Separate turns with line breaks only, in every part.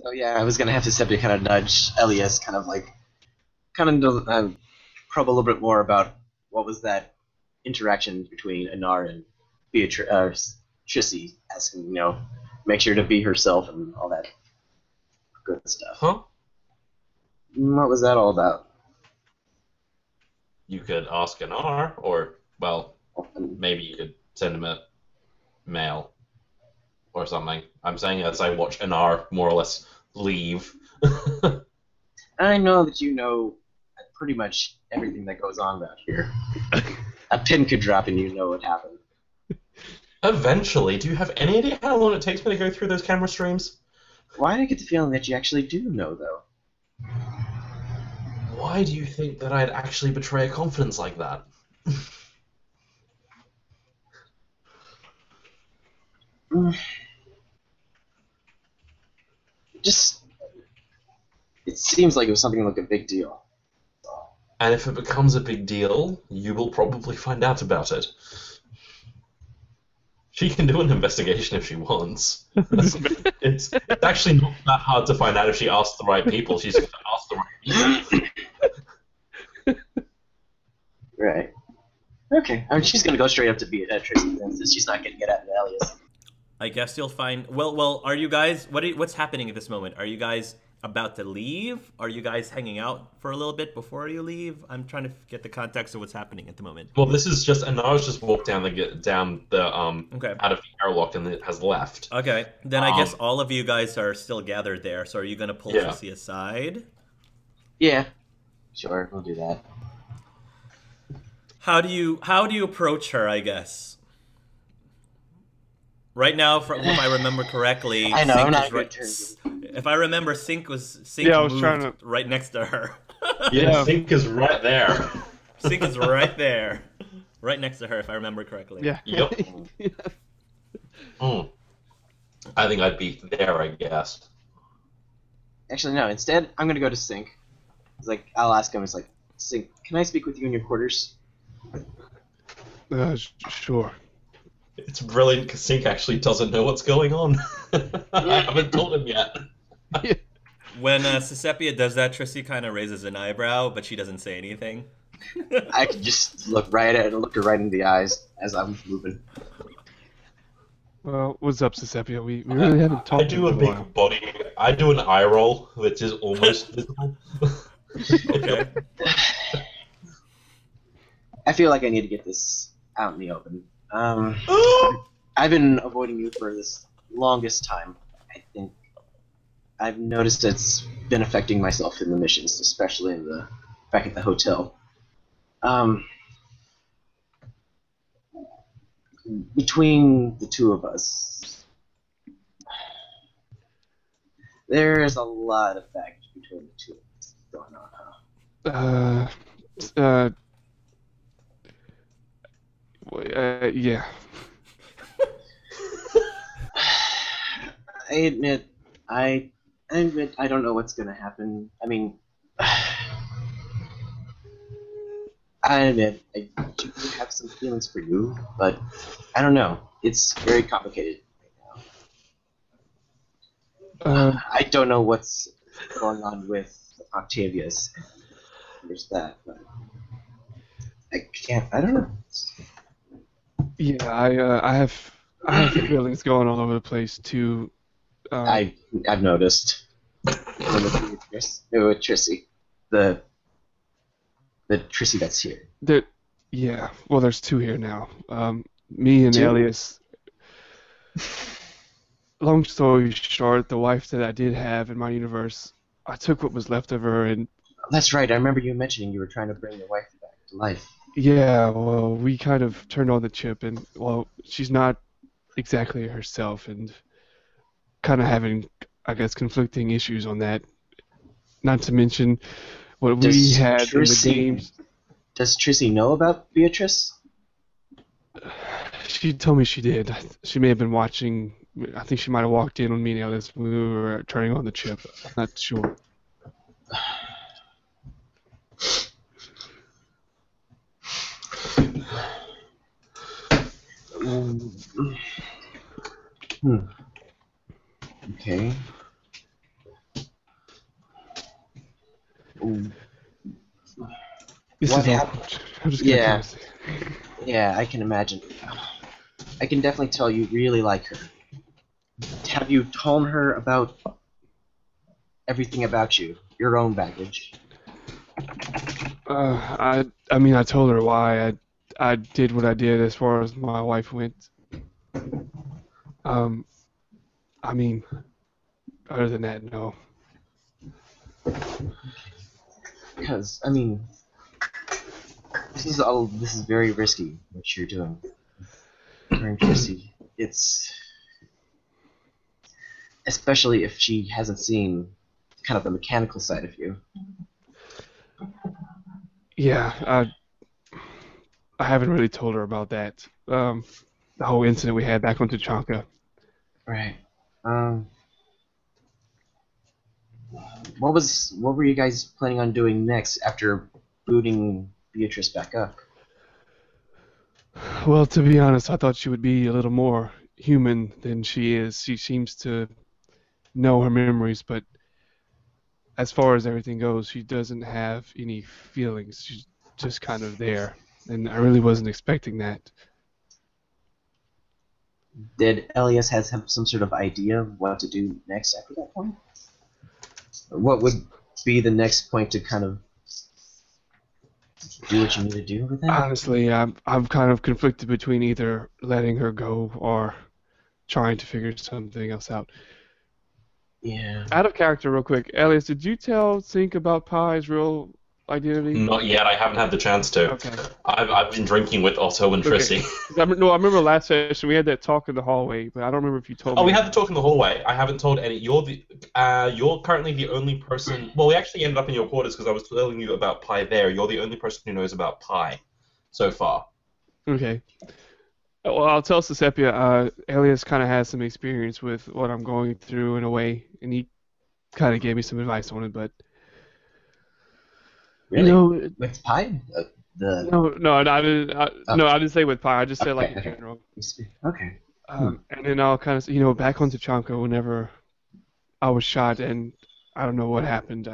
So yeah, I was gonna have to simply kind of nudge Elias, kind of probe a little bit more about what was that interaction between Anar and Trissy, asking, make sure to be herself and all that good stuff.
Huh?
What was that all about?
You could ask Anar, or, well, maybe you could send him a mail or something. I'm saying as I watch Anar more or less leave.
I know that you know pretty much everything that goes on out here. A pin could drop and you know what happened.
Eventually, do you have any idea how long it takes me to go through those camera streams?
Why do I get the feeling that you actually do know, though?
Why do you think that I'd actually betray a confidence like that?
Just, it seems like it was something like a big deal.
And if it becomes a big deal, you will probably find out about it. She can do an investigation if she wants. It's actually not that hard to find out if she asks the right people. She's going to ask the right people.
Right. Okay. I mean, she's going to go straight up to Beatrice since she's not getting it out of Elias.
I guess you'll find. Well. Are you guys? What's happening at this moment? Are you guys about to leave? Are you guys hanging out for a little bit before you leave? I'm trying to get the context of what's happening at the moment.
Well, this is just Anar's just walked down the
Okay.
out of the airlock and it has left.
Okay, then I guess all of you guys are still gathered there. So are you gonna pull Trissy aside?
Yeah. Sure, we'll do that.
How do you approach her? I guess. Right now, if I remember correctly,
I know, I'm not
right, if I remember, Sync moved right next to her.
Yeah, Sync is right there.
Sync is right there. Right next to her, if I remember correctly.
Yeah.
Yep. I think I'd be there, I guess.
Actually, no. Instead, I'm going to go to Sync. It's like, I'll ask him, it's like, Sync, can I speak with you in your quarters?
Sure.
It's brilliant because Sync actually doesn't know what's going on. I haven't told him yet.
When Cicepia does that, Trissy kind of raises an eyebrow, but she doesn't say anything.
I can just look her right in the eyes as I'm moving.
Well, what's up, Cicepia? We really haven't talked.
I do a big body. I do an eye roll, which is almost visible.
Okay.
I feel like I need to get this out in the open. I've been avoiding you for this longest time. I think I've noticed it's been affecting myself in the missions, especially back at the hotel. Between the two of us, there is a lot of baggage between the two of us going on, huh?
Yeah.
I admit I don't know what's gonna happen. I mean, I admit I do have some feelings for you, but I don't know. It's very complicated right now. I don't know what's going on with Octavius. There's that, but I don't know.
Yeah, I have feelings going all over the place too.
I've noticed. With Trissy, the Trissy that's here.
Yeah, well, there's two here now. Me and Elias. Long story short, the wife that I did have in my universe, I took what was left of her and.
That's right. I remember you mentioning you were trying to bring your wife back to life.
Yeah, well, we kind of turned on the chip, and well, she's not exactly herself, and kind of having, I guess, conflicting issues on that. Not to mention what we had in the games.
Does Trissy know about Beatrice?
She told me she did. She may have been watching. I think she might have walked in on me and Alice when we were turning on the chip. I'm not sure.
Okay.
This
What
is
happened?
awkward. I'm just gonna
Yeah.
kind of say.
Yeah, I can imagine. I can definitely tell you really like her. Have you told her about everything about you, your own baggage?
I mean, I told her why I did what I did as far as my wife went. Um, I mean, other than that, no.
Because I mean, this is very risky what you're doing. Red Tricey. It's especially if she hasn't seen kind of the mechanical side of you.
Yeah, I haven't really told her about that. The whole incident we had back on Tachanka.
Right. What were you guys planning on doing next after booting Beatrice back up?
Well, to be honest, I thought she would be a little more human than she is. She seems to know her memories, but as far as everything goes, she doesn't have any feelings. She's just kind of there, and I really wasn't expecting that.
Did Elias have some sort of idea of what to do next after that point? Or what would be the next point to kind of do what you need to do with it?
Honestly, I'm kind of conflicted between either letting her go or trying to figure something else out.
Yeah.
Out of character, real quick, Elias, did you tell Sync about Pie's real identity?
Not yet. I haven't had the chance to.
Okay.
I've been drinking with Otto and Tricey.
No, I remember last session we had that talk in the hallway, but I don't remember if you told me.
Oh, we had the talk in the hallway. I haven't told any. You're currently the only person. Well, we actually ended up in your quarters because I was telling you about Pie there. You're the only person who knows about Pie so far.
Okay. Well, I'll tell Cicepia. Elias kind of has some experience with what I'm going through in a way, and he kind of gave me some advice on it. But
Really?
you know,
With Pie?
no, I didn't. No, I didn't say with Pie. I just said like in
Okay.
general.
Okay.
And then I'll kind of, back on Tachanka whenever I was shot, and I don't know what happened.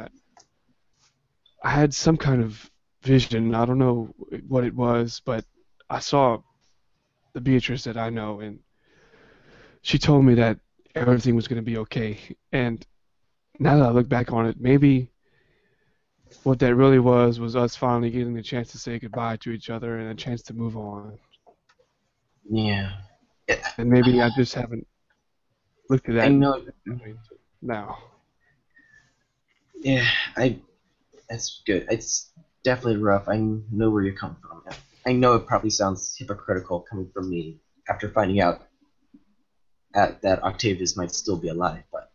I had some kind of vision. I don't know what it was, but I saw the Beatrice that I know, and she told me that everything was going to be okay. And now that I look back on it, maybe what that really was us finally getting the chance to say goodbye to each other and a chance to move on.
Yeah.
And maybe I just haven't looked at that.
I know.
Now.
Yeah, that's good. It's definitely rough. I know where you're coming from. I know it probably sounds hypocritical coming from me after finding out that Octavius might still be alive, but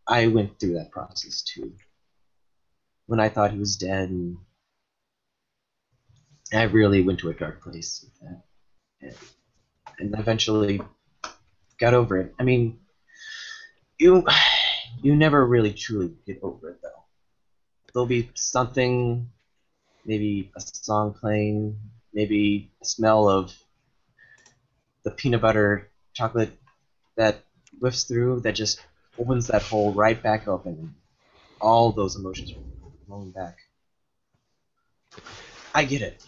I went through that process too. When I thought he was dead, and I really went to a dark place with that. And eventually got over it. I mean, you never really truly get over it, though. There'll be something, maybe a song playing, maybe a smell of the peanut butter chocolate that whiffs through that just opens that hole right back open. And all those emotions are rolling back. I get it.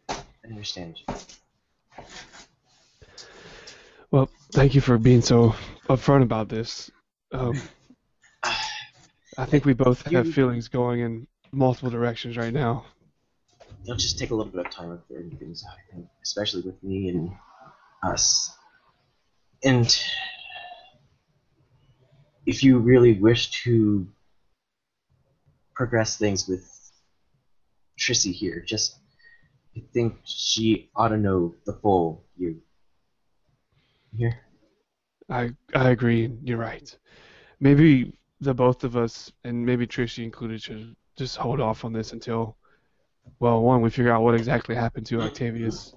I understand you.
Well, thank you for being so upfront about this. I think we both have feelings going in multiple directions right now.
It'll just take a little bit of time with figuring things out, I think, especially with me and us. And if you really wish to progress things with Tricey here, I think she ought to know the full you. Here?
I agree. You're right. Maybe the both of us, and maybe Tricey included, should just hold off on this until, well, one, we figure out what exactly happened to Octavius,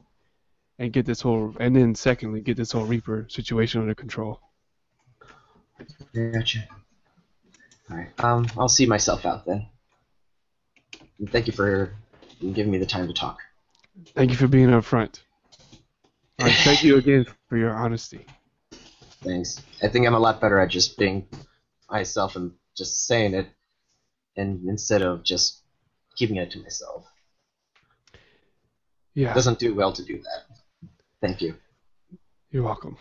and then secondly, get this whole Reaper situation under control.
Gotcha. Alright, I'll see myself out then. And thank you for giving me the time to talk.
Thank you for being upfront. All right, thank you again for your honesty.
Thanks. I think I'm a lot better at just being myself and just saying it. and instead of just keeping it to myself.
Yeah,
It doesn't do well to do that. Thank you.
you're welcome.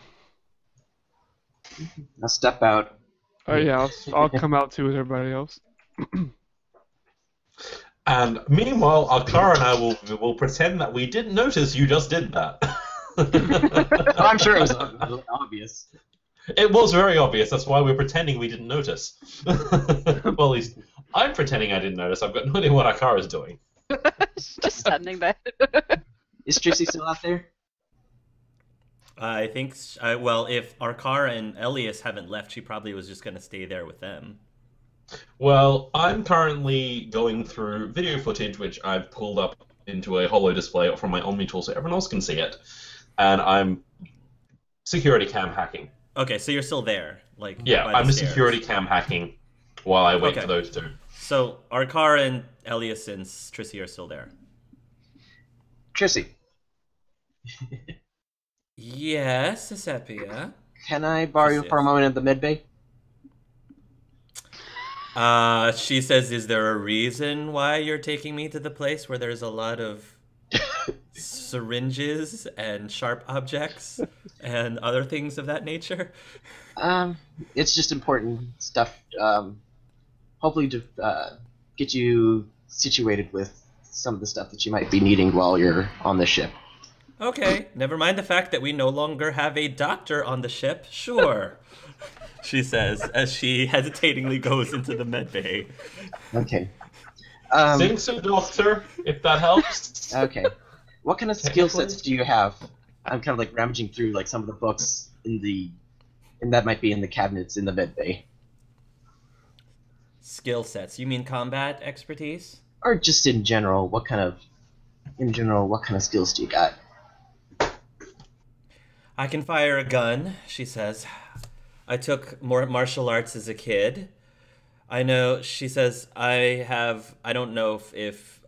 Now step out.
Oh yeah, I'll come out too with everybody else.
And meanwhile, Akara and I will pretend that we didn't notice you just did that.
Oh, I'm sure it was obvious.
It was very obvious. That's why we're pretending we didn't notice. Well, at least I'm pretending I didn't notice. I've got no idea what Akara is doing.
She's just standing there.
Is Tricey still out there?
I think, well, if Arkar and Elias haven't left, she probably was just going to stay there with them.
Well, I'm currently going through video footage, which I've pulled up into a holo display from my Omni tool so everyone else can see it, and I'm security cam hacking.
Okay, so you're still there, like
Yeah,
by the
I'm
stairs.
security cam hacking while I wait
Okay.
for those two.
So Arkar and Elias and Tricey are still there.
Tricey,
Yes, Cicepia.
can I borrow you
Yes.
for a moment in the med bay?
She says, "Is there a reason why you're taking me to the place where there's a lot of syringes and sharp objects and other things of that nature?"
It's just important stuff. Hopefully to get you situated with some of the stuff that you might be needing while you're on the ship.
Okay, never mind the fact that we no longer have a doctor on the ship. Sure, she says as she hesitatingly goes into the med bay.
Okay.
Thanks, doctor, if that helps.
Okay. What kind of skill sets do you have? I'm kind of like rummaging through like some of the books and that might be in the cabinets in the med bay.
Skill sets. You mean combat expertise?
Or just in general, what kind of skills do you got?
I can fire a gun, she says. I took more martial arts as a kid. I know, she says, I don't know if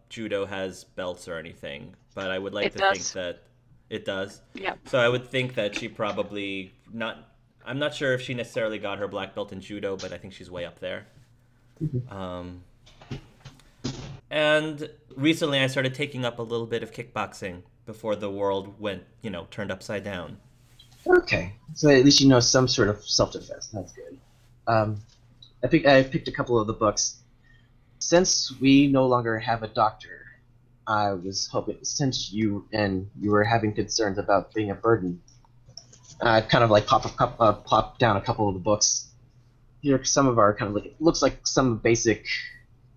judo has belts or anything, but I would like
It
to
does.
think that it does.
Yeah.
So I would think that she probably I'm not sure if she necessarily got her black belt in judo, but I think she's way up there. And recently I started taking up a little bit of kickboxing before the world went, turned upside down.
Okay, so at least you know some sort of self-defense. That's good. I picked a couple of the books. Since we no longer have a doctor, I was hoping, since you were having concerns about being a burden, I've kind of like popped down a couple of the books. Here are some of our kind of like, looks like some basic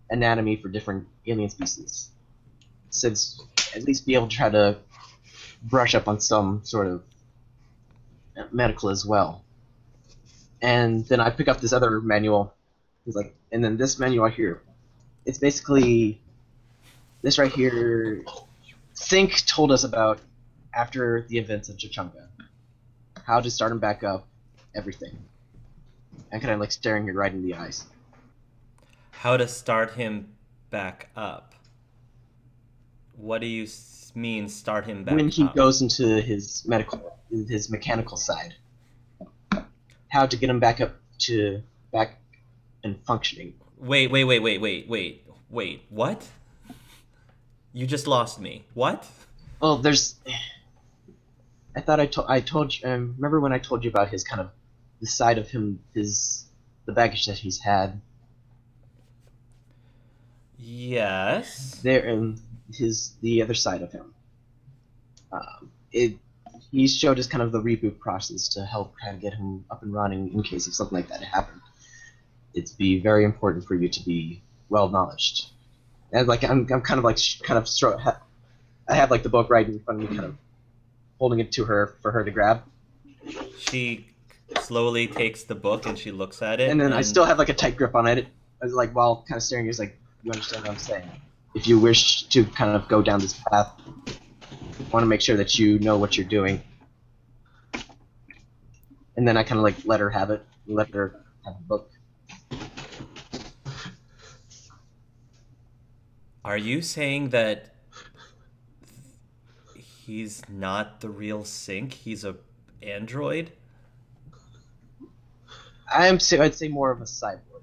anatomy for different alien species. Since at least be able to try to brush up on some sort of medical as well. And then I pick up this other manual. It's like, and then this manual here. It's basically this right here. Sync told us about after the events of Chachunga, how to start him back up, everything. And kind of like staring you right in the eyes.
How to start him back up? What do you mean start him back up?
When he goes into his mechanical side. How to get him back and functioning.
Wait, what? You just lost me. What?
Well, there's. I thought I told you. Remember when I told you about his kind of the side of him, the baggage that he's had.
Yes.
There and the other side of him. He showed us kind of the reboot process to help kind of get him up and running in case if something like that happened. It'd be very important for you to be well knowledged. And like I'm kind of like I have like the book right in front of me, kind of holding it to her for her to grab.
She slowly takes the book and she looks at it.
And then I still have like a tight grip on it. I was like, while kind of staring, he's like, you understand what I'm saying? If you wish to kind of go down this path, want to make sure that you know what you're doing. And then I kind of like let her have it, let her have the book.
Are you saying that he's not the real Sync? He's a android?
I'd say more of a cyborg.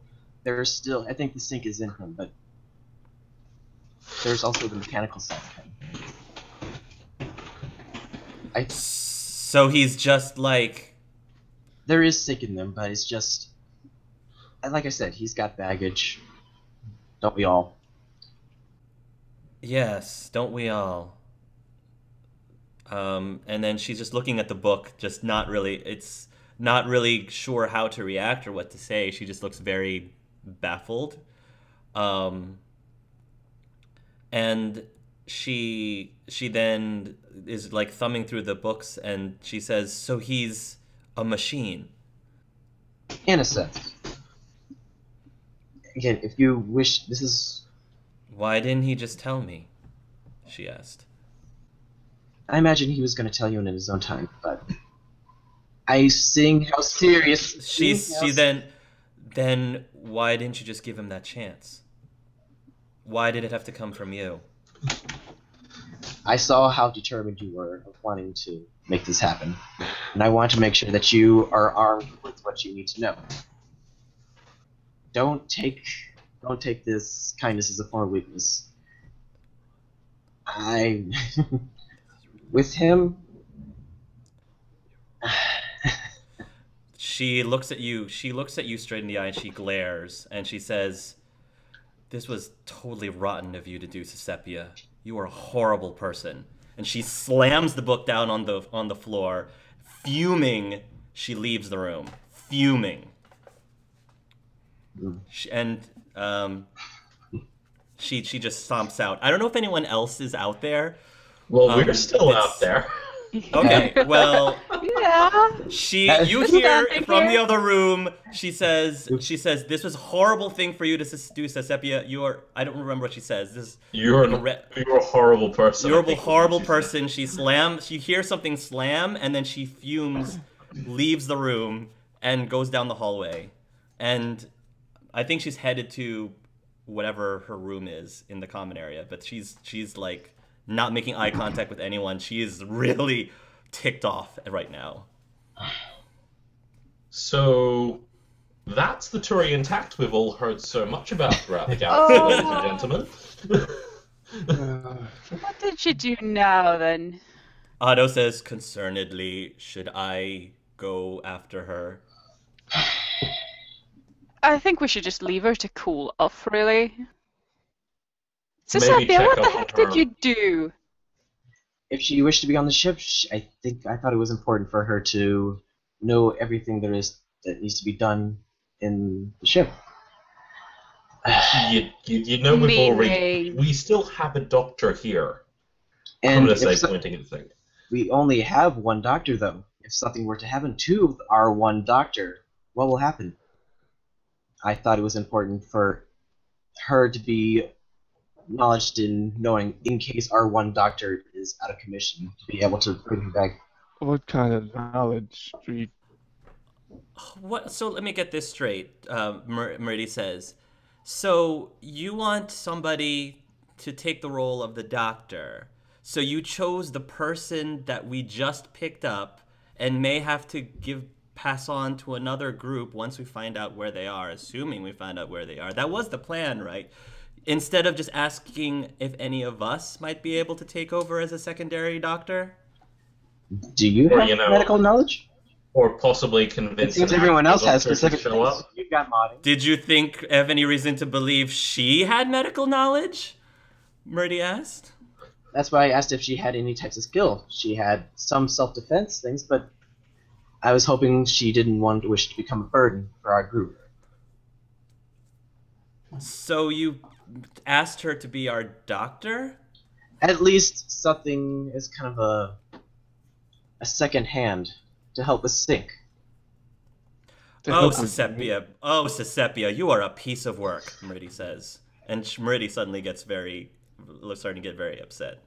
there's still, I think the sync is in him, but there's also the mechanical side of him.
So he's just like...
There is sync in them, but it's just, and like I said, he's got baggage. Don't we all?
Yes, don't we all? And then she's just looking at the book, just not really sure how to react or what to say. She just looks very baffled. And she then is like thumbing through the books and she says, so he's a machine.
In a sense. Again, if you wish, this is...
Why didn't he just tell me? She asked.
I imagine he was going to tell you in his own time, but I sing how serious.
She then why didn't you just give him that chance? Why did it have to come from you?
I saw how determined you were of wanting to make this happen, and I want to make sure that you are armed with what you need to know. Don't take this kindness as a form of weakness. With him.
She looks at you straight in the eye and she glares and she says, this was totally rotten of you to do, Cicepia. You are a horrible person. And she slams the book down on the floor. Fuming, she leaves the room. Fuming. She just stomps out. I don't know if anyone else is out there.
Well, we're still out there.
Okay, well,
Yeah.
you hear
Standing
from
here.
the other room. She says, this was a horrible thing for you to do, Cicepia. I don't remember what she says.
You're a horrible person.
You're a horrible person. She hears something slam, and then she fumes, leaves the room, and goes down the hallway. And I think she's headed to whatever her room is in the common area. But she's like not making eye contact with anyone. She is really ticked off right now.
So that's the Turian tact we've all heard so much about throughout the galaxy, ladies and gentlemen.
What did you do now, then?
Otto says concernedly, should I go after her?
I think we should just leave her to cool off, really.
Maybe
Cicepia,
check
what the
up on
heck did
her.
you do?
If she wished to be on the ship, I thought it was important for her to know everything there is that needs to be done in the ship.
You know we've already...
Meaning-
We still have a doctor here. I'm
And
going to say,
if
pointing at the thing.
we only have one doctor, though. If something were to happen to our one doctor, what will happen? I thought it was important for her to be acknowledged in knowing, in case our one doctor is out of commission, to be able to bring him back.
What kind of knowledge do you...
What? So let me get this straight. Meridi says, so you want somebody to take the role of the doctor. So you chose the person that we just picked up and may have to pass on to another group once we find out where they are, assuming we find out where they are. That was the plan, right? Instead of just asking if any of us might be able to take over as a secondary doctor?
Do you
Or,
have
you know,
medical knowledge?
Or possibly
It
convince
seems
an
everyone else
actual
has
doctor to
specific
show
things.
up.
You've got modding.
Did you have any reason to believe she had medical knowledge? Meridi asked.
That's why I asked if she had any types of skill. She had some self-defense things, but I was hoping she didn't wish to become a burden for our group.
So you asked her to be our doctor?
At least something is kind of a second hand to help us sync.
Oh, Cicepia, you are a piece of work, Meridi says. And Meridi suddenly gets starting to get very upset.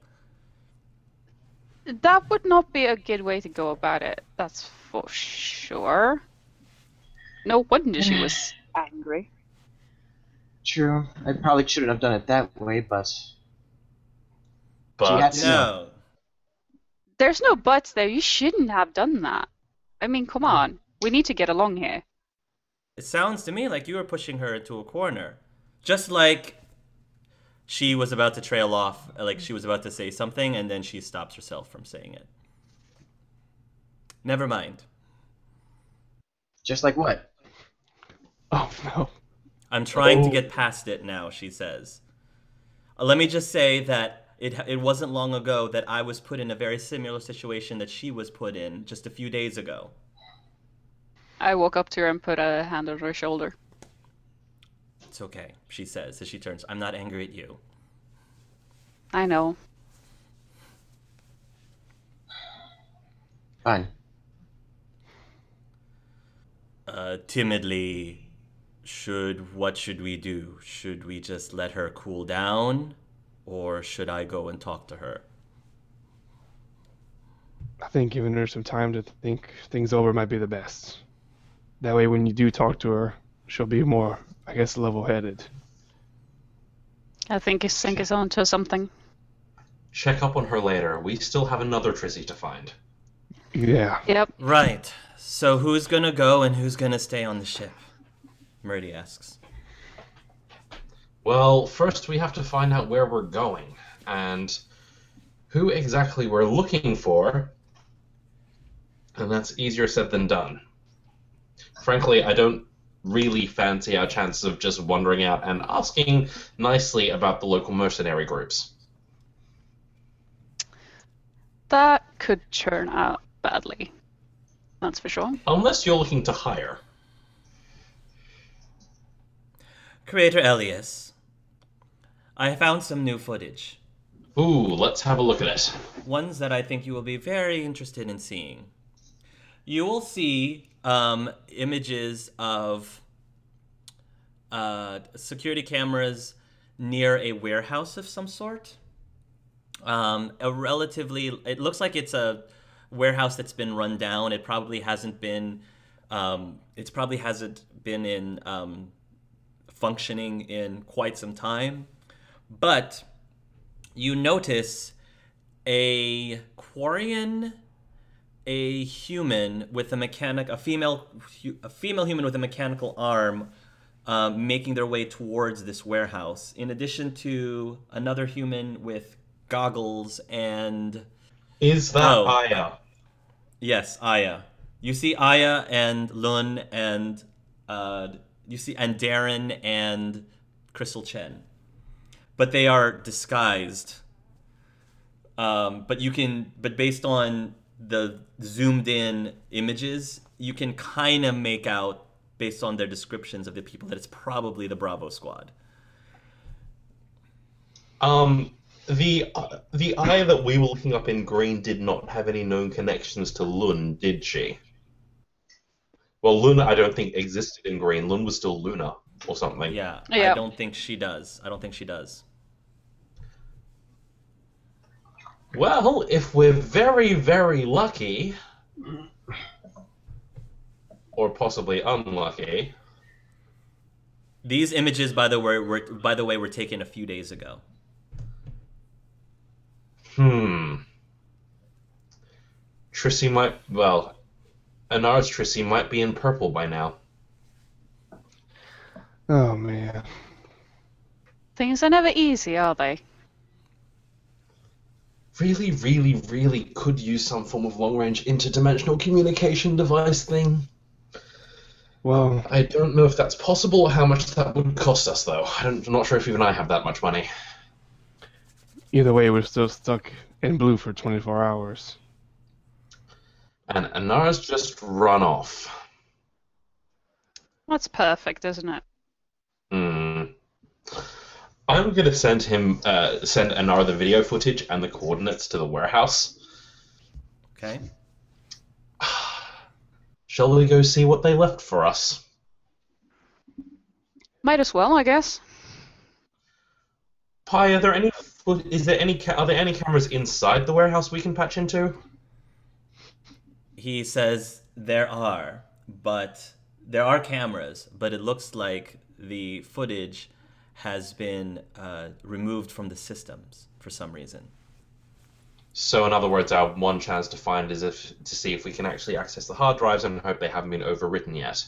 That would not be a good way to go about it, that's for sure. No wonder she was angry.
True. I probably shouldn't have done it that way, but she had
But
to know.
No.
There's no buts there, you shouldn't have done that. I mean, come on. We need to get along here.
It sounds to me like you were pushing her into a corner. Just like she was about to trail off, like she was about to say something, and then she stops herself from saying it. Never mind.
Just like what?
Oh no.
I'm trying to get past it now, she says. Let me just say that it wasn't long ago that I was put in a very similar situation that she was put in just a few days ago.
I walk up to her and put a hand on her shoulder.
It's okay, she says as she turns. I'm not angry at you.
I know.
Fine.
Timidly, what should we do? Should we just let her cool down? Or should I go and talk to her?
I think giving her some time to think things over might be the best. That way, when you do talk to her, she'll be more, I guess, level-headed.
I think Sync is onto something.
Check up on her later. We still have another Tricey to find.
Yeah.
Yep.
Right. So who's gonna go and who's gonna stay on the ship? Murdy asks.
Well, first we have to find out where we're going, and who exactly we're looking for, and that's easier said than done. Frankly, I don't really fancy our chances of just wandering out and asking nicely about the local mercenary groups.
That could turn out badly. That's for sure.
Unless you're looking to hire.
Creator Elias, I found some new footage.
Ooh, let's have a look at it.
Ones that I think you will be very interested in seeing. You will see images of security cameras near a warehouse of some sort. It looks like it's a warehouse that's been run down. It probably hasn't been in functioning in quite some time. But you notice a Quarian, a human with a female human with a mechanical arm, making their way towards this warehouse. In addition to another human with goggles and.
Is that Aya?
Yes, Aya. You see Aya and Lun and Darren and Crystal Chen, but they are disguised. But based on the zoomed in images, you can kind of make out, based on their descriptions of the people, that it's probably the Bravo squad.
The Aya that we were looking up in green did not have any known connections to Lun, did she? Well, Luna I don't think existed in green. Lun was still Luna or something.
Yeah,
Yep.
I don't think she does.
Well, if we're very, very lucky, or possibly unlucky.
These images, by the way, were taken a few days ago.
Tricey Anar's Tricey might be in purple by now.
Oh man.
Things are never easy, are they?
Really, really, really could use some form of long-range interdimensional communication device thing.
Well,
I don't know if that's possible or how much that would cost us, though. I'm not sure if even I have that much money.
either way, we're still stuck in blue for 24 hours.
And Anar's just run off.
That's perfect, isn't it?
I'm going to send Anar the video footage and the coordinates to the warehouse.
Okay.
Shall we go see what they left for us?
Might as well, I guess.
Pi, are there any cameras inside the warehouse we can patch into?
He says there are cameras, but it looks like the footage has been removed from the systems for some reason.
So, in other words, our one chance to find is to see if we can actually access the hard drives and hope they haven't been overwritten yet.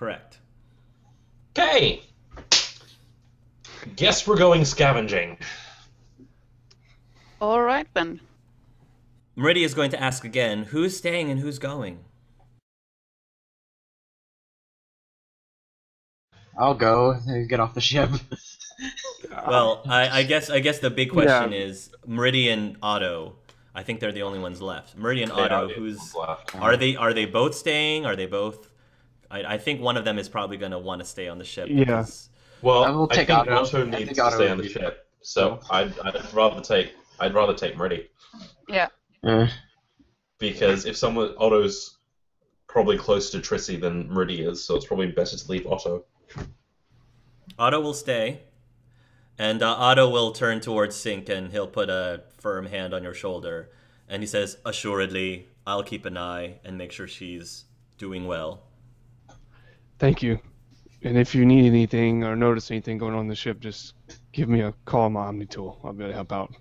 Correct.
Okay. Guess we're going scavenging.
All right then.
Meridia is going to ask again, who's staying and who's going?
I'll go. Get off the ship.
Well, I guess the big question is Meridia and Otto. I think they're the only ones left. Meridia and Otto, who's are they both staying? Are they both? I think one of them is probably going to want to stay on the ship.
Yeah.
because-
Well, I
take
think
Otto.
Otto
I
needs
think
to
Otto
stay
would
on the
be-
ship, so I'd rather take Meridia.
Yeah.
Because if Otto's probably closer to Tricey than Meridia is, so it's probably better to leave Otto.
Otto will stay, and Otto will turn towards Sync and he'll put a firm hand on your shoulder, and he says, "Assuredly, I'll keep an eye and make sure she's doing well."
Thank you. And if you need anything or notice anything going on the ship, just give me a call on my Omni tool. I'll be able to help out.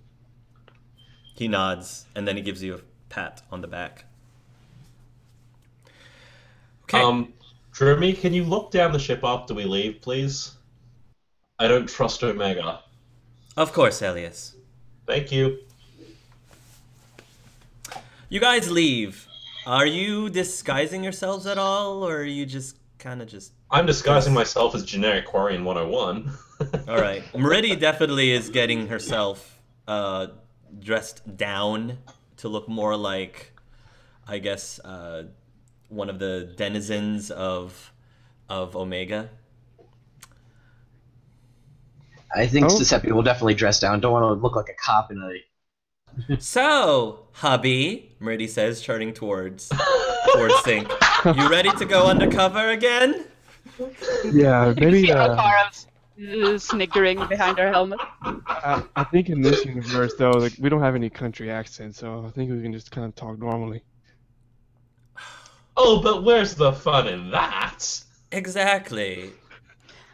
He nods, and then he gives you a pat on the back. Okay.
Jeremy, can you look down the ship after we leave, please? I don't trust Omega.
Of course, Elias.
Thank you.
You guys leave. Are you disguising yourselves at all, or are you just kind of just...
I'm disguising myself as generic Quarian 101.
All right. Meridia definitely is getting herself dressed down to look more like, I guess, one of the denizens of Omega.
I think
Oh.
Cicepia will definitely dress down. Don't want to look like a cop in a...
So, hubby, Meridia says, turning towards Sync. You ready to go undercover again?
Yeah, maybe.
See Alcara's sniggering behind her helmet.
I think in this universe, though, like we don't have any country accent, so I think we can just kind of talk normally.
Oh, but where's the fun in that?
Exactly.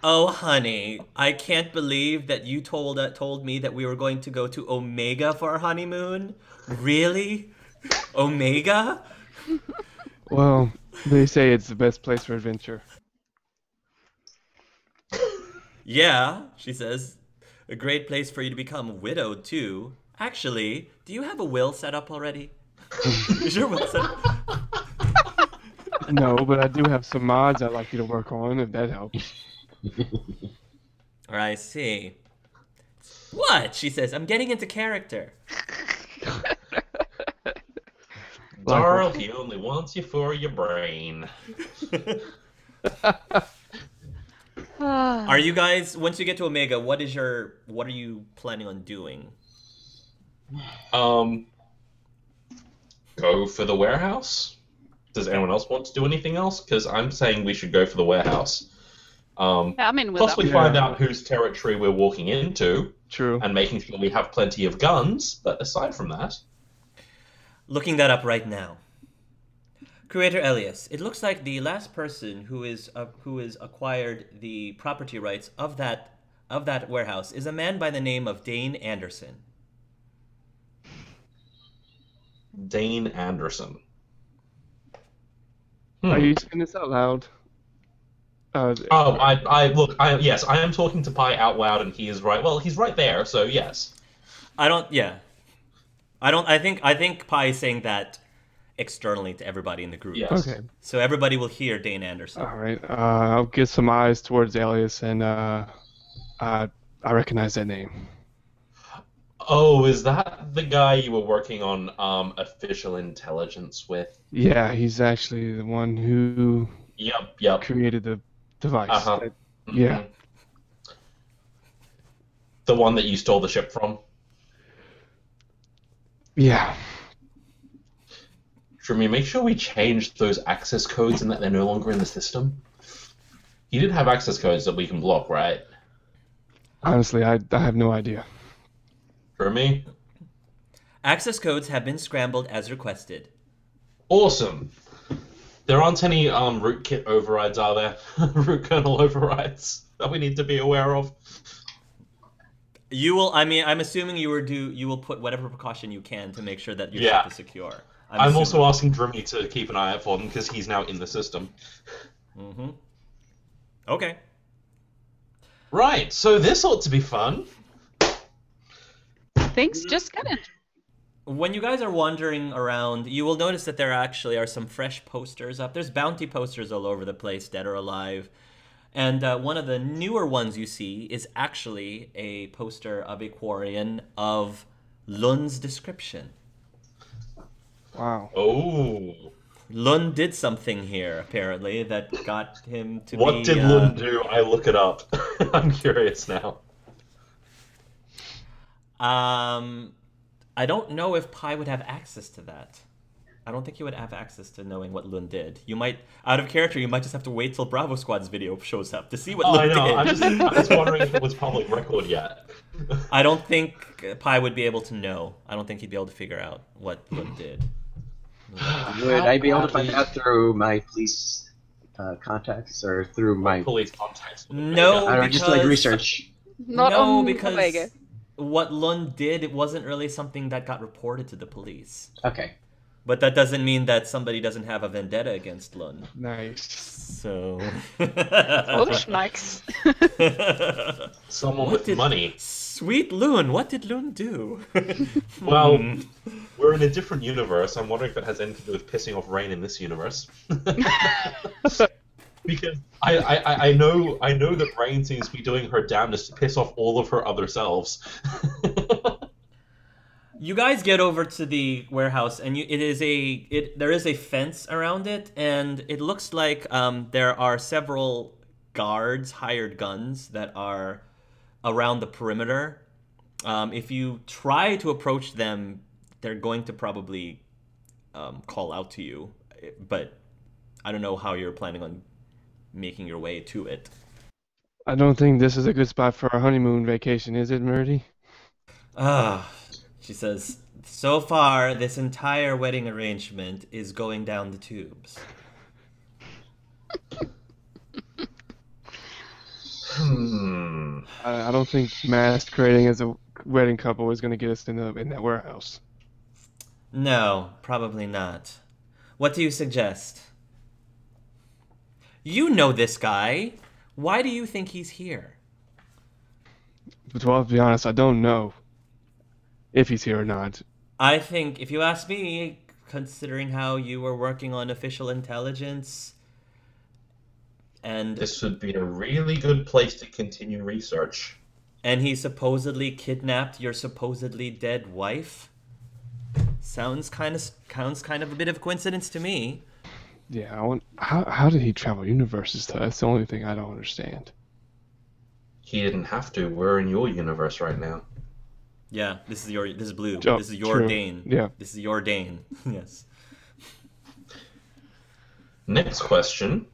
Oh, honey, I can't believe that you told me that we were going to go to Omega for our honeymoon. Really? Omega?
Well, they say it's the best place for adventure.
Yeah, she says. A great place for you to become widowed, too. Actually, do you have a will set up already? Is your will set up?
No, but I do have some mods I'd like you to work on, if that helps.
I see. What? She says, I'm getting into character.
Darl, he only wants you for your brain.
Are you guys, once you get to Omega, what are you planning on doing?
Go for the warehouse? Does anyone else want to do anything else? Because I'm saying we should go for the warehouse.
Yeah, I'm in with
Plus,
that.
we find out whose territory we're walking into,
True.
and making sure we have plenty of guns. But aside from that,
Looking that up right now. Creator Elias, it looks like the last person who is acquired the property rights of that warehouse is a man by the name of Dane Anderson.
Dane Anderson.
Are you saying this out loud?
Yes, I am talking to Pi out loud, and he is right. Well, he's right there, so yes.
I think Pi is saying that externally to everybody in the group.
Yes.
Okay.
So everybody will hear Dane Anderson.
All right. I'll get some eyes towards Alias, and I recognize that name.
Oh, is that the guy you were working on official intelligence with?
Yeah, he's actually the one who
Yep.
created the device.
Uh-huh.
Yeah.
The one that you stole the ship from?
Yeah.
Should we make sure we change those access codes and that they're no longer in the system? You did have access codes that we can block, right?
Honestly, I have no idea.
For me?
Access codes have been scrambled as requested.
Awesome. There aren't any rootkit overrides, are there? Root kernel overrides that we need to be aware of?
I'm assuming you will put whatever precaution you can to make sure that your ship is secure.
I'm also asking Drimmy to keep an eye out for them because he's now in the system.
Mm-hmm. Okay.
Right, so this ought to be fun.
Things just kind of.
When you guys are wandering around, you will notice that there actually are some fresh posters up. There's bounty posters all over the place, dead or alive. And one of the newer ones you see is actually a poster of a Quarian of Lund's description.
Wow.
Oh.
Lund did something here, apparently, that got him to
What
be...
did Lund do? I look it up. I'm curious now.
I don't know if Pi would have access to that. I don't think he would have access to knowing what Lund did. You might, out of character, you might just have to wait till Bravo Squad's video shows up to see what Lund
I know.
did.
I'm just wondering if it was public record yet.
I don't think Pi would be able to know. I don't think he'd be able to figure out what Lund did.
Would I be able to find out through my police contacts or through my...
Police contacts.
No,
I don't know, just like
because-
research.
Not
no,
on
because
Omega.
what Lund did, it wasn't really something that got reported to the police.
Okay.
But that doesn't mean that somebody doesn't have a vendetta against Lund.
Nice.
So...
Oh, schnikes.
Someone
What
with
did-
money.
Sweet Lund, what did Lund do?
Well, we're in a different universe. I'm wondering if it has anything to do with pissing off Rain in this universe. Because I know that Rain seems to be doing her damnedest to piss off all of her other selves.
You guys get over to the warehouse, and there is a fence around it, and it looks like there are several guards, hired guns, that are around the perimeter. If you try to approach them, they're going to probably call out to you, but I don't know how you're planning on making your way to it.
I don't think this is a good spot for our honeymoon vacation, is it, Murdy?
She says, so far, this entire wedding arrangement is going down the tubes.
I don't think masquerading as a wedding couple is going to get us in that warehouse.
No, probably not. What do you suggest? You know this guy. Why do you think he's here?
But well, to be honest, I don't know if he's here or not.
I think, if you ask me, considering how you were working on official intelligence, and
This would be a really good place to continue research.
he supposedly kidnapped your supposedly dead wife, sounds kind of a bit of a coincidence to me.
Yeah, how did he travel universes? That's the only thing I don't understand.
He didn't have to. We're in your universe right now.
Yeah, this is blue.
Oh,
This is your
true.
Dane.
Yeah.
This is your Dane. Yes.
Next question.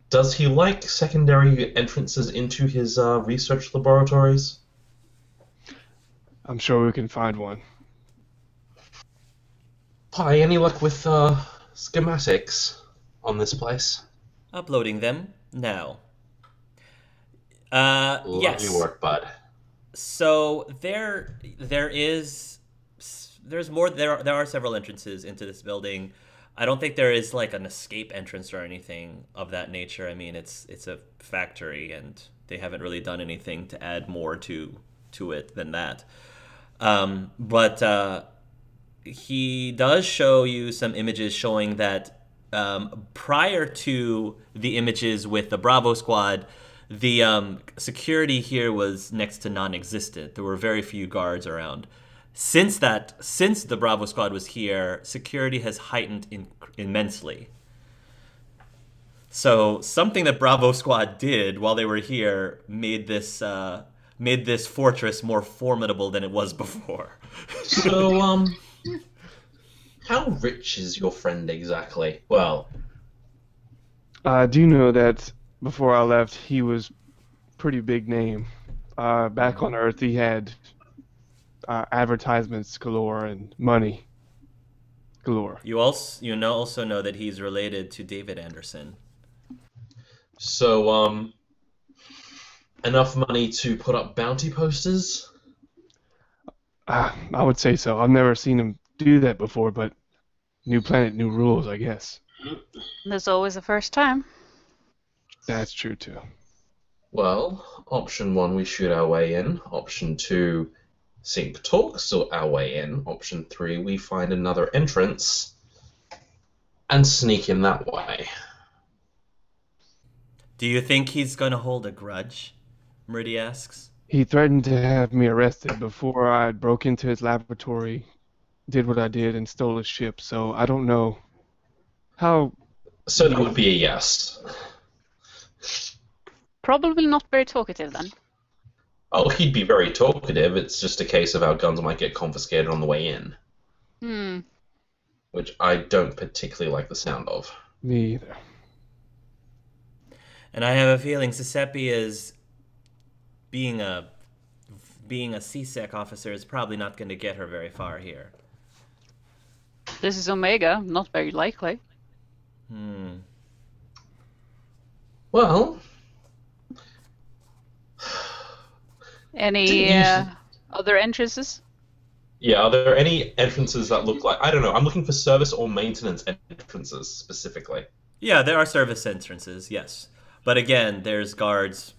Does he like secondary entrances into his research laboratories?
I'm sure we can find one.
Pi, any luck with schematics on this place?
Uploading them now.
Lovely
Yes.
work, bud.
So there's more. There are several entrances into this building. I don't think there is like an escape entrance or anything of that nature. I mean, it's a factory, and they haven't really done anything to add more to it than that. But he does show you some images showing that prior to the images with the Bravo Squad, the security here was next to non-existent. There were very few guards around. Since the Bravo Squad was here, security has heightened immensely. So something that Bravo Squad did while they were here made this fortress more formidable than it was before.
So, how rich is your friend exactly? Well,
I do know that before I left, he was pretty big name. Back on Earth, he had advertisements galore and money galore.
You also know that he's related to David Anderson.
so, enough money to put up bounty posters?
I would say so. I've never seen him do that before, but new planet, new rules, I guess.
There's always a first time.
That's true too.
Well, option 1, we shoot our way in. Option 2, Sync talks our way in. Option 3, we find another entrance and sneak in that way.
Do you think he's gonna hold a grudge? Meridy asks.
He threatened to have me arrested before I broke into his laboratory, did what I did, and stole his ship. So I don't know how.
So that would be a yes.
Probably not very talkative then.
Oh, he'd be very talkative. It's just a case of our guns might get confiscated on the way in.
Hmm.
Which I don't particularly like the sound of.
Me either.
And I have a feeling Cicepia's being a CSEC officer is probably not going to get her very far here.
This is Omega. Not very likely.
Well,
Any other entrances?
yeah, are there any entrances that look like... I don't know, I'm looking for service or maintenance entrances, specifically.
Yeah, there are service entrances, yes. But again, there's guards,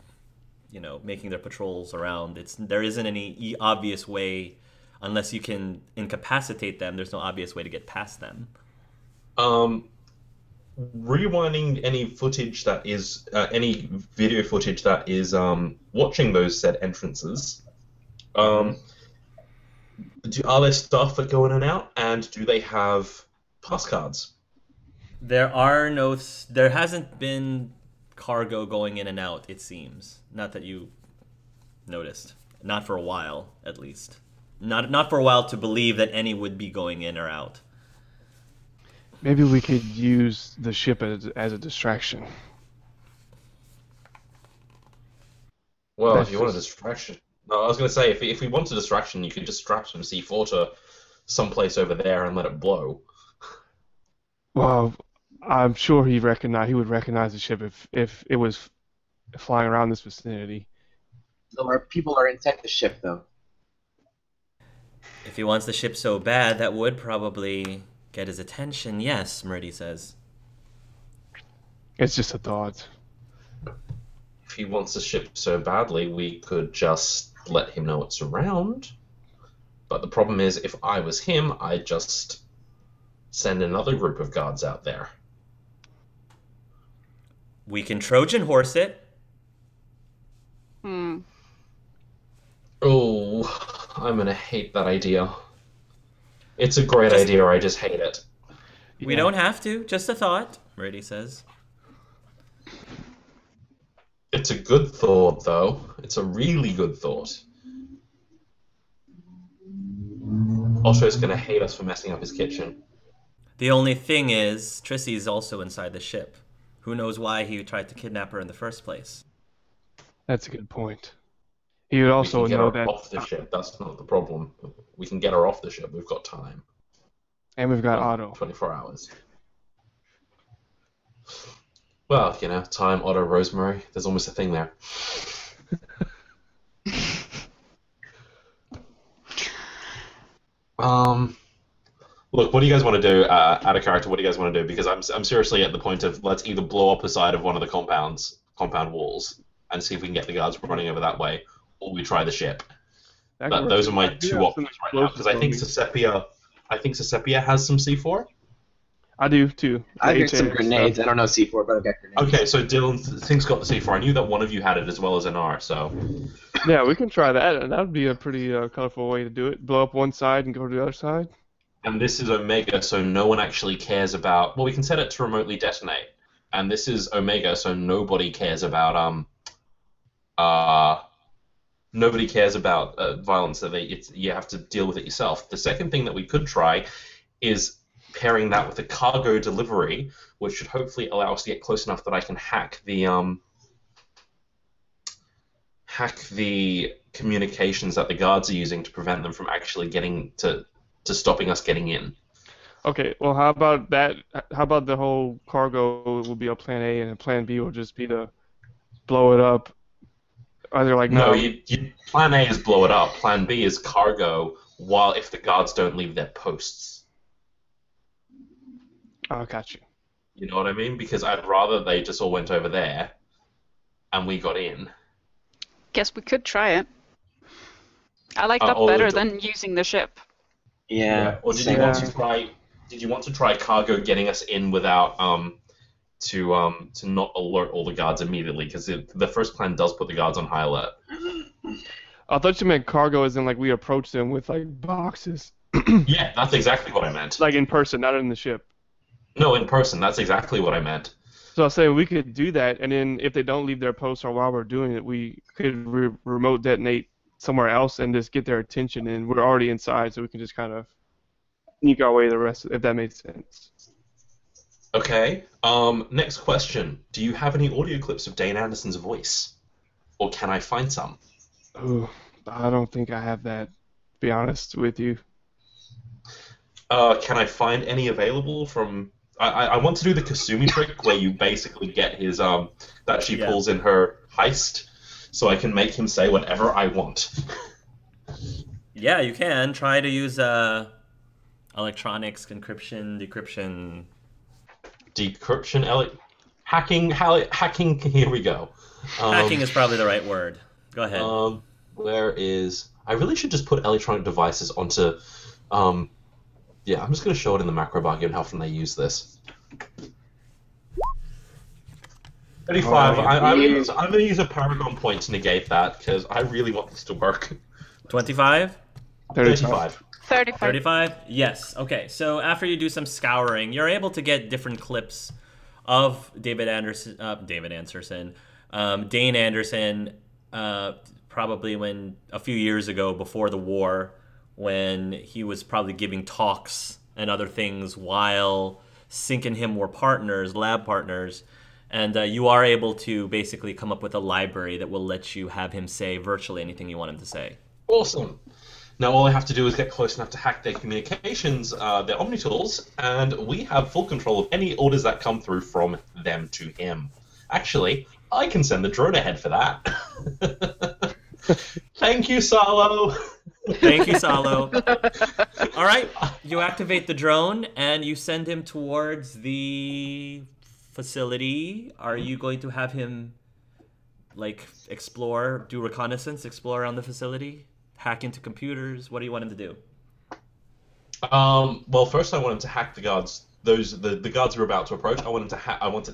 you know, making their patrols around. There isn't any obvious way, unless you can incapacitate them, there's no obvious way to get past them.
Rewinding any footage that is... any video footage that is watching those said entrances, are there staff that go in and out, and do they have pass cards?
There hasn't been cargo going in and out, it seems. Not that you noticed. Not for a while, at least. Not for a while to believe that any would be going in or out.
Maybe we could use the ship as a distraction.
Well,
That's
if you want a
just-
distraction... No, I was going to say, if we want a distraction, you could just strap some C4 to someplace over there and let it blow.
Well, I'm sure he would recognize the ship if it was flying around this vicinity.
So our people are inside the ship, though.
If he wants the ship so bad, that would probably get his attention. Yes, Meridy says.
It's just a thought.
If he wants the ship so badly, we could just let him know it's around. But the problem is, if I was him, I'd just send another group of guards out there.
We can Trojan horse it.
Oh, I'm gonna hate that idea. It's a great idea, I just hate it.
We don't have to. Just a thought, Meridy says.
It's a good thought, though. It's a really good thought. Osho's gonna hate us for messing up his kitchen.
The only thing is, Tricey's also inside the ship. Who knows why he tried to kidnap her in the first place?
That's a good point. He would also
we can get
know
her
that,
off the ship. That's not the problem. We can get her off the ship. We've got time.
and we've got Otto.
24 hours. Well, you know, time, Otto, Rosemary. There's almost a thing there. Look, what do you guys want to do out of character? What do you guys want to do? Because I'm seriously at the point of let's either blow up the side of one of the compound walls and see if we can get the guards running over that way, or we try the ship. Those are my two options right now. Because I think Cicepia has some C4.
I do too.
I've got
HA
some
and
grenades.
stuff.
I don't know C4, but I've got grenades.
Okay, so Dylan thinks got the C4. I knew that one of you had it as well as Anar, so...
Yeah, we can try that, and that would be a pretty colorful way to do it. Blow up one side and go to the other side.
And this is Omega, so no one actually cares about... Well, we can set it to remotely detonate. And this is Omega, so nobody cares about, nobody cares about violence. You have to deal with it yourself. The second thing that we could try is pairing that with a cargo delivery, which should hopefully allow us to get close enough that I can hack the communications that the guards are using to prevent them from actually getting to stopping us getting in.
Okay, well, how about that? How about the whole cargo will be a plan A, and a plan B will just be to blow it up? Are they like,
No,
no?
plan A is blow it up. Plan B is cargo, while if the guards don't leave their posts.
Oh, got you.
You know what I mean? Because I'd rather they just all went over there and we got in.
Guess we could try it. I like that better than using the ship.
Yeah.
Or did you want to try? Did you want to try cargo getting us in without to not alert all the guards immediately? Because the first plan does put the guards on high alert.
I thought you meant cargo as in like we approach them with like boxes.
Yeah, that's exactly what I meant.
Like in person, not in the ship.
No, in person. That's exactly what I meant.
So I was saying we could do that, and then if they don't leave their post or while we're doing it, we could remote detonate somewhere else and just get their attention, and we're already inside, so we can just kind of sneak our way the rest, if that makes sense.
Okay. Next question. Do you have any audio clips of Dane Anderson's voice? Or can I find some?
Oh, I don't think I have that, to be honest with you.
Can I find any available from... I want to do the Kasumi trick where you basically get his, that she pulls in her heist, so I can make him say whatever I want.
Yeah, you can. Try to use electronics, encryption, decryption... Hacking, here we go. Hacking is probably the right word. Go ahead.
Where is... I really should just put electronic devices onto... Yeah, I'm just going to show it in the macro bar given how often they use this. 35. I'm going to use a Paragon point to negate that, because I really want this to work.
25?
35.
35.
Yes. Okay. So after you do some scouring, you're able to get different clips of Dane Anderson, probably when a few years ago before the war, when he was probably giving talks and other things while Sync and him were partners, lab partners, and you are able to basically come up with a library that will let you have him say virtually anything you want him to say.
Awesome. Now all I have to do is get close enough to hack their communications, their Omnitools, and we have full control of any orders that come through from them to him. Actually, I can send the drone ahead for that. Thank you, Salo.
Thank you, Salo. All right, you activate the drone and you send him towards the facility. Are you going to have him, like, explore, do reconnaissance, explore around the facility, hack into computers? What do you want him to do?
Well, first I want him to hack the guards. The guards who are about to approach. I wanted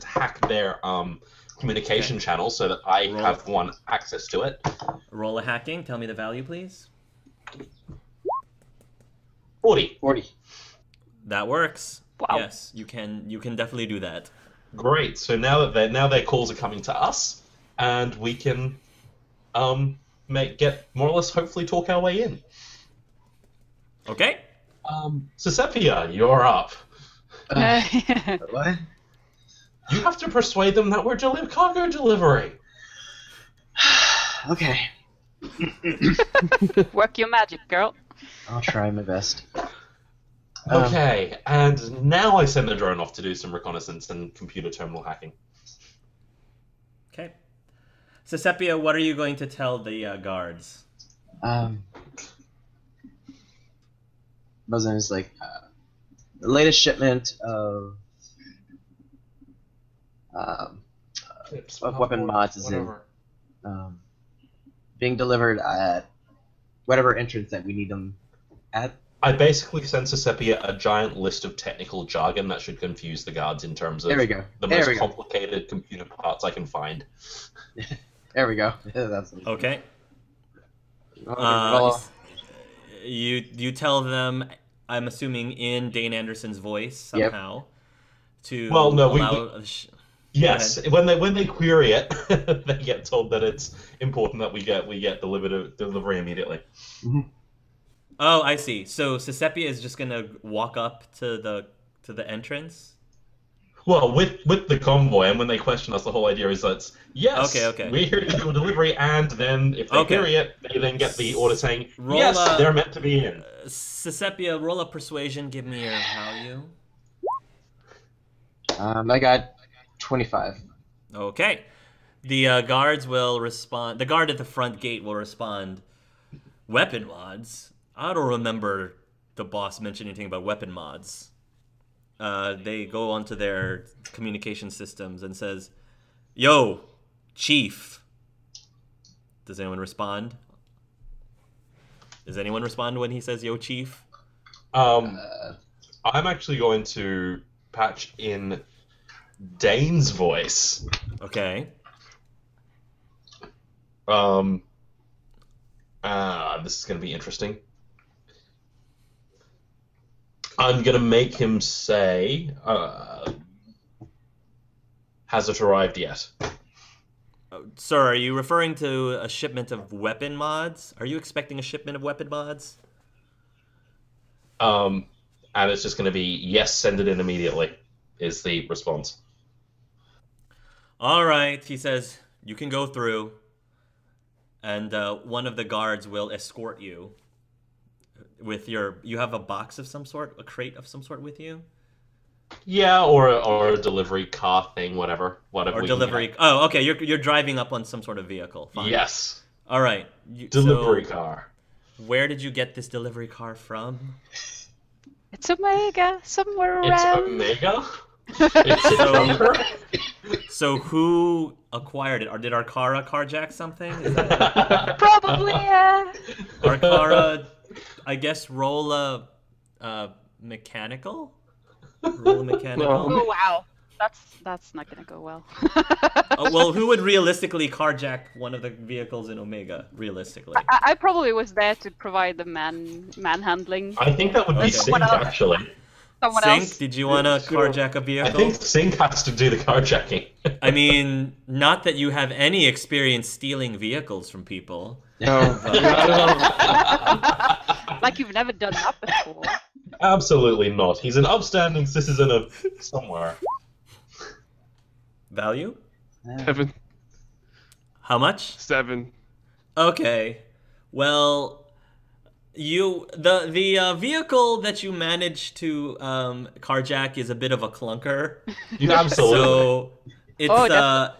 to hack their communication channel so that I have access to it.
Roll a hacking. Tell me the value, please.
40.
That works.
Wow.
Yes, you can definitely do that.
Great. So now that their calls are coming to us, and we can get more or less hopefully talk our way in.
Okay.
Cicepia, you're up.
What?
You have to persuade them that we're cargo delivery.
Okay.
Work your magic, girl.
I'll try my best.
Okay, and now I send the drone off to do some reconnaissance and computer terminal hacking.
Okay. Cicepia, what are you going to tell the guards?
Buzzin is like, the latest shipment of weapon mods is being delivered at whatever entrance that we need them at.
I basically send Cicepia a giant list of technical jargon that should confuse the guards in terms of the most complicated computer parts I can find.
There we go. That's
okay. You tell them, I'm assuming in Dane Anderson's voice somehow, to
yes, when they query it, they get told that it's important that we get delivery immediately.
Mm-hmm.
Oh, I see. So Cicepia is just gonna walk up to the entrance.
Well, with the convoy, and when they question us, the whole idea is that yes, we're here to do a delivery, and then if they query it, they then get the order saying they're meant to be in.
Cicepia, roll a persuasion. Give me your value.
I got 25.
Okay. The guards will respond. The guard at the front gate will respond. Weapon mods? I don't remember the boss mentioning anything about weapon mods. They go onto their communication systems and says, "Yo, Chief. Does anyone respond? Does anyone respond when he says, yo, Chief?
I'm actually going to patch in Dane's voice.
Okay.
This is going to be interesting. I'm going to make him say, has it arrived yet?
Sir, are you referring to a shipment of weapon mods? Are you expecting a shipment of weapon mods?
And it's just going to be, yes, send it in immediately, is the response.
All right, he says, you can go through, and one of the guards will escort you with your... You have a box of some sort, a crate of some sort with you?
Yeah, or a delivery car thing, whatever.
Or delivery... Oh, okay, you're driving up on some sort of vehicle. Fine.
Yes.
All right.
Delivery car.
Where did you get this delivery car from?
It's Omega, somewhere
It's
around.
Omega? It's Omega?
So who acquired it? Or did Arcara carjack something? Is that...
Probably, yeah.
Arcara, I guess, roll a mechanical? Roll a mechanical?
Oh, wow. That's not gonna go well.
Oh, well, who would realistically carjack one of the vehicles in Omega, realistically?
I probably was there to provide the manhandling.
I think that would be Sync, actually.
Someone
Sync,
else.
did you want to carjack a
I
vehicle?
think Sync has to do the carjacking.
I mean, not that you have any experience stealing vehicles from people.
No.
Like you've never done that before.
Absolutely not. He's an upstanding citizen of somewhere.
Value?
7.
How much?
7.
Okay. Well, the vehicle that you managed to carjack is a bit of a clunker.
Absolutely.
So it's
Oh,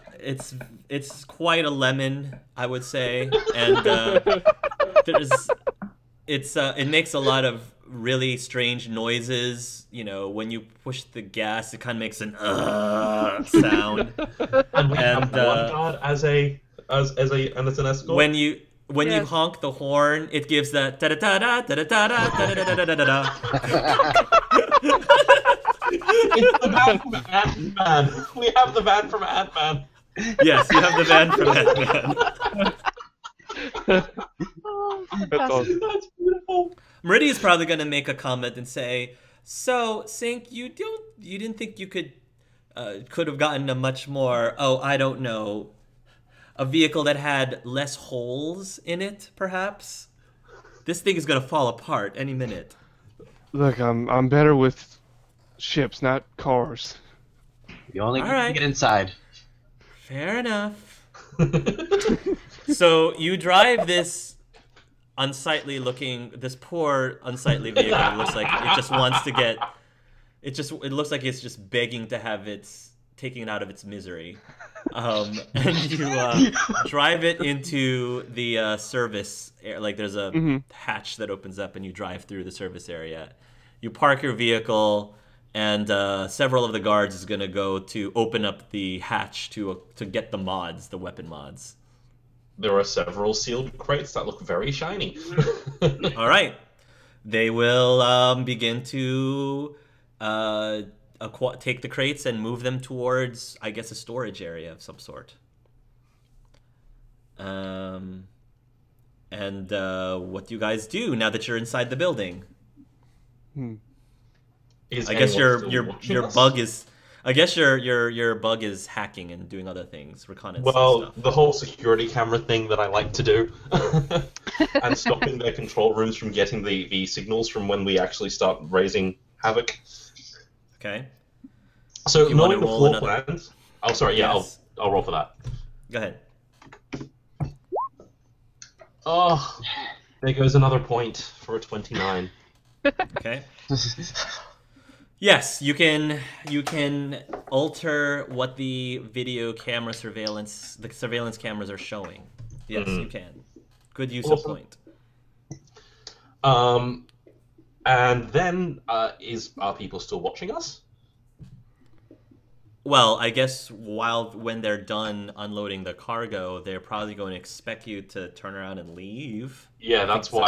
it's quite a lemon, I would say, and it makes a lot of really strange noises. You know, when you push the gas, it kind of makes an sound.
And we have
And,
one guard as an escort.
When you
Yes.
honk the horn, it gives the da da da da da da da da da da da da.
It's the van from Ant-Man. We have the van from Ant-Man.
Yes, you have the van from Ant-Man.
Oh,
That's
fantastic.
awesome.
That's beautiful.
Meridia's probably gonna make a comment and say, "So, Sync, you didn't think you could have gotten a much more, I don't know, a vehicle that had less holes in it, perhaps? This thing is gonna fall apart any minute."
Look, I'm better with ships, not cars.
You only
All
need
right.
to get inside.
Fair enough. So you drive this this poor unsightly vehicle. It looks like it just wants to get. It looks like it's just begging to have taking it out of its misery. And you drive it into the service area. Like there's a hatch that opens up, and you drive through the service area. You park your vehicle, and several of the guards is gonna go to open up the hatch to get the mods, the weapon mods.
There are several sealed crates that look very shiny.
All right, they will begin to take the crates and move them towards, I guess, a storage area of some sort. And what do you guys do now that you're inside the building?
Is
I guess
anyone still
your
watching us?
bug is. I guess your bug is hacking and doing other things, reconnaissance
Well,
stuff.
the whole security camera thing that I like to do, and stopping their control rooms from getting the signals from when we actually start raising havoc.
Okay.
So
you wanna
knowing the
roll
floor
another-
plans. Oh, sorry. Yeah,
Yes.
I'll roll for that.
Go ahead.
Oh, there goes another point for a 29.
Okay. Yes, you can alter what the surveillance cameras are showing. Yes, you can. Good use of
Awesome.
point.
And then are people still watching us?
Well, I guess when they're done unloading the cargo, they're probably going to expect you to turn around and leave.
Yeah, that's why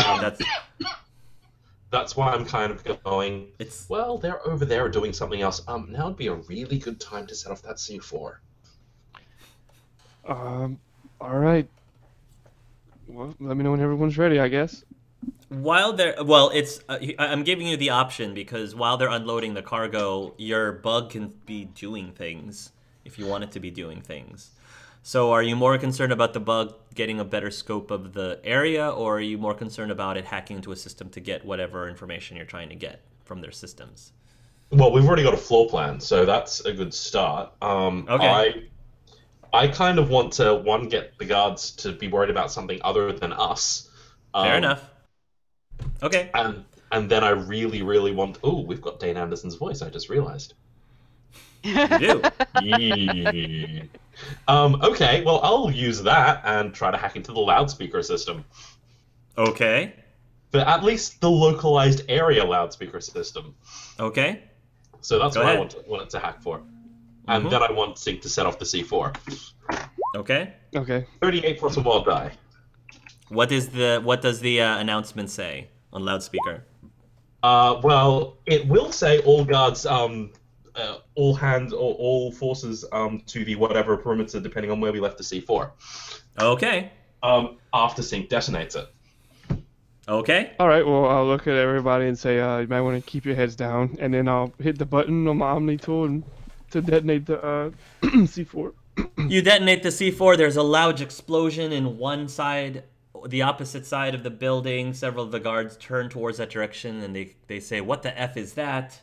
that's why I'm kind of going.
It's
Well, they're over there doing something else. Now would be a really good time to set off that C4.
All right. Well, let me know when everyone's ready, I guess.
while they're I'm giving you the option because while they're unloading the cargo, your bug can be doing things if you want it to be doing things. So are you more concerned about the bug getting a better scope of the area, or are you more concerned about it hacking into a system to get whatever information you're trying to get from their systems?
Well, we've already got a floor plan, so that's a good start.
Okay.
I kind of want to, one, get the guards to be worried about something other than us.
Fair enough. Okay.
And then I really, really want... Oh, we've got Dane Anderson's voice, I just realized.
You do.
Yeah. Okay, well, I'll use that and try to hack into the loudspeaker system.
Okay.
But at least the localized area loudspeaker system.
Okay.
So that's
Go
what I
ahead.
want it to hack for. And then I want Sync to set off the C4.
Okay.
Okay.
38 plus a wild die.
What does the announcement say on loudspeaker?
Well, it will say all guards, all hands, or all forces to the whatever perimeter, depending on where we left the C4.
Okay.
After Sync detonates it.
Okay.
All right. Well, I'll look at everybody and say, you might want to keep your heads down, and then I'll hit the button on my Omni tool and to detonate the C4.
You detonate the C4. There's a loud explosion in one side, the opposite side of the building. Several of the guards turn towards that direction, and they say, "What the F is that?"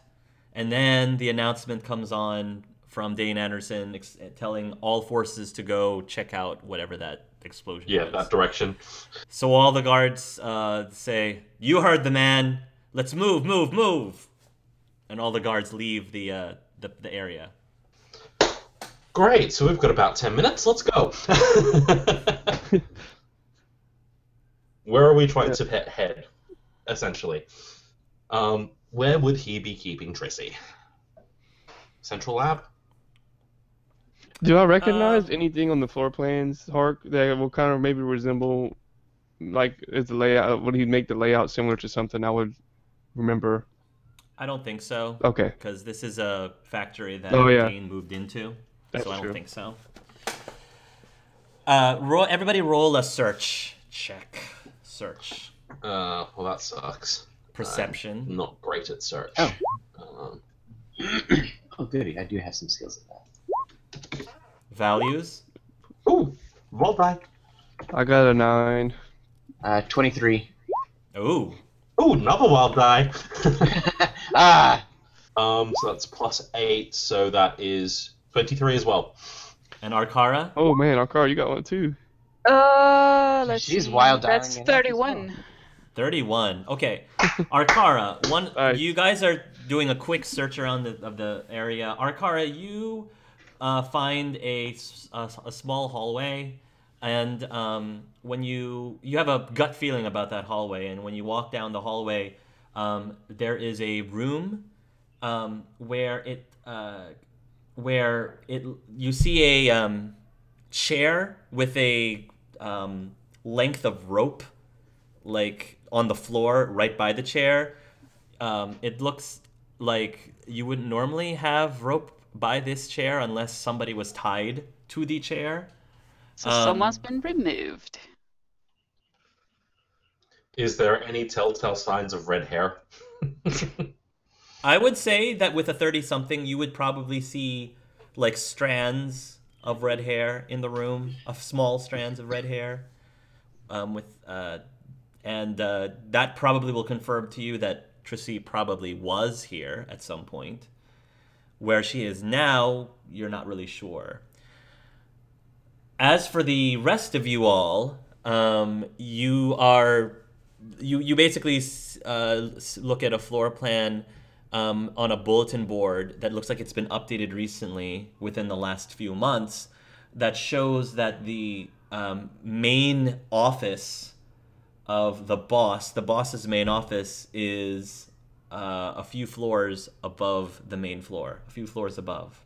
And then the announcement comes on from Dane Anderson telling all forces to go check out whatever that explosion is.
Yeah, that direction.
So all the guards say, "You heard the man. Let's move, move, move." And all the guards leave the area.
Great, so we've got about 10 minutes. Let's go. Where are we trying to head, essentially? Where would he be keeping Tricey? Central lab?
Do I recognize anything on the floor plans, Hark, that will kind of maybe resemble, like, is the layout? Would he make the layout similar to something I would remember?
I don't think so.
Okay.
Because this is a factory that
yeah.
Dane moved into.
That's
so I don't
true.
think so. Everybody roll a search check. Search.
Well, that sucks.
Perception.
I'm not great at search.
Oh, goody. I do have some skills at that.
Values.
Ooh, roll die.
I got a 9.
23.
Ooh.
Ooh, another wild die.
Ah!
So that's plus 8, so that is 23 as well.
And Arcara?
Oh man, Akar, you got one too.
Let's
She's
see.
wild
That's
dying.
31.
31. Okay. Arcara,
Nice.
you guys are doing a quick search around the area. Arcara, you find a small hallway, and when you have a gut feeling about that hallway, and when you walk down the hallway, there is a room where you see a chair with a length of rope, like on the floor right by the chair. It looks like you wouldn't normally have rope by this chair unless somebody was tied to the chair.
So someone's been removed.
Is there any telltale signs of red hair?
I would say that with a 30-something, you would probably see like strands of red hair in the room, of small strands of red hair, that probably will confirm to you that Tricey probably was here at some point. Where she is now, you're not really sure. As for the rest of you all, you basically look at a floor plan on a bulletin board that looks like it's been updated recently within the last few months, that shows that the main office of the boss's main office is a few floors above the main floor, a few floors above.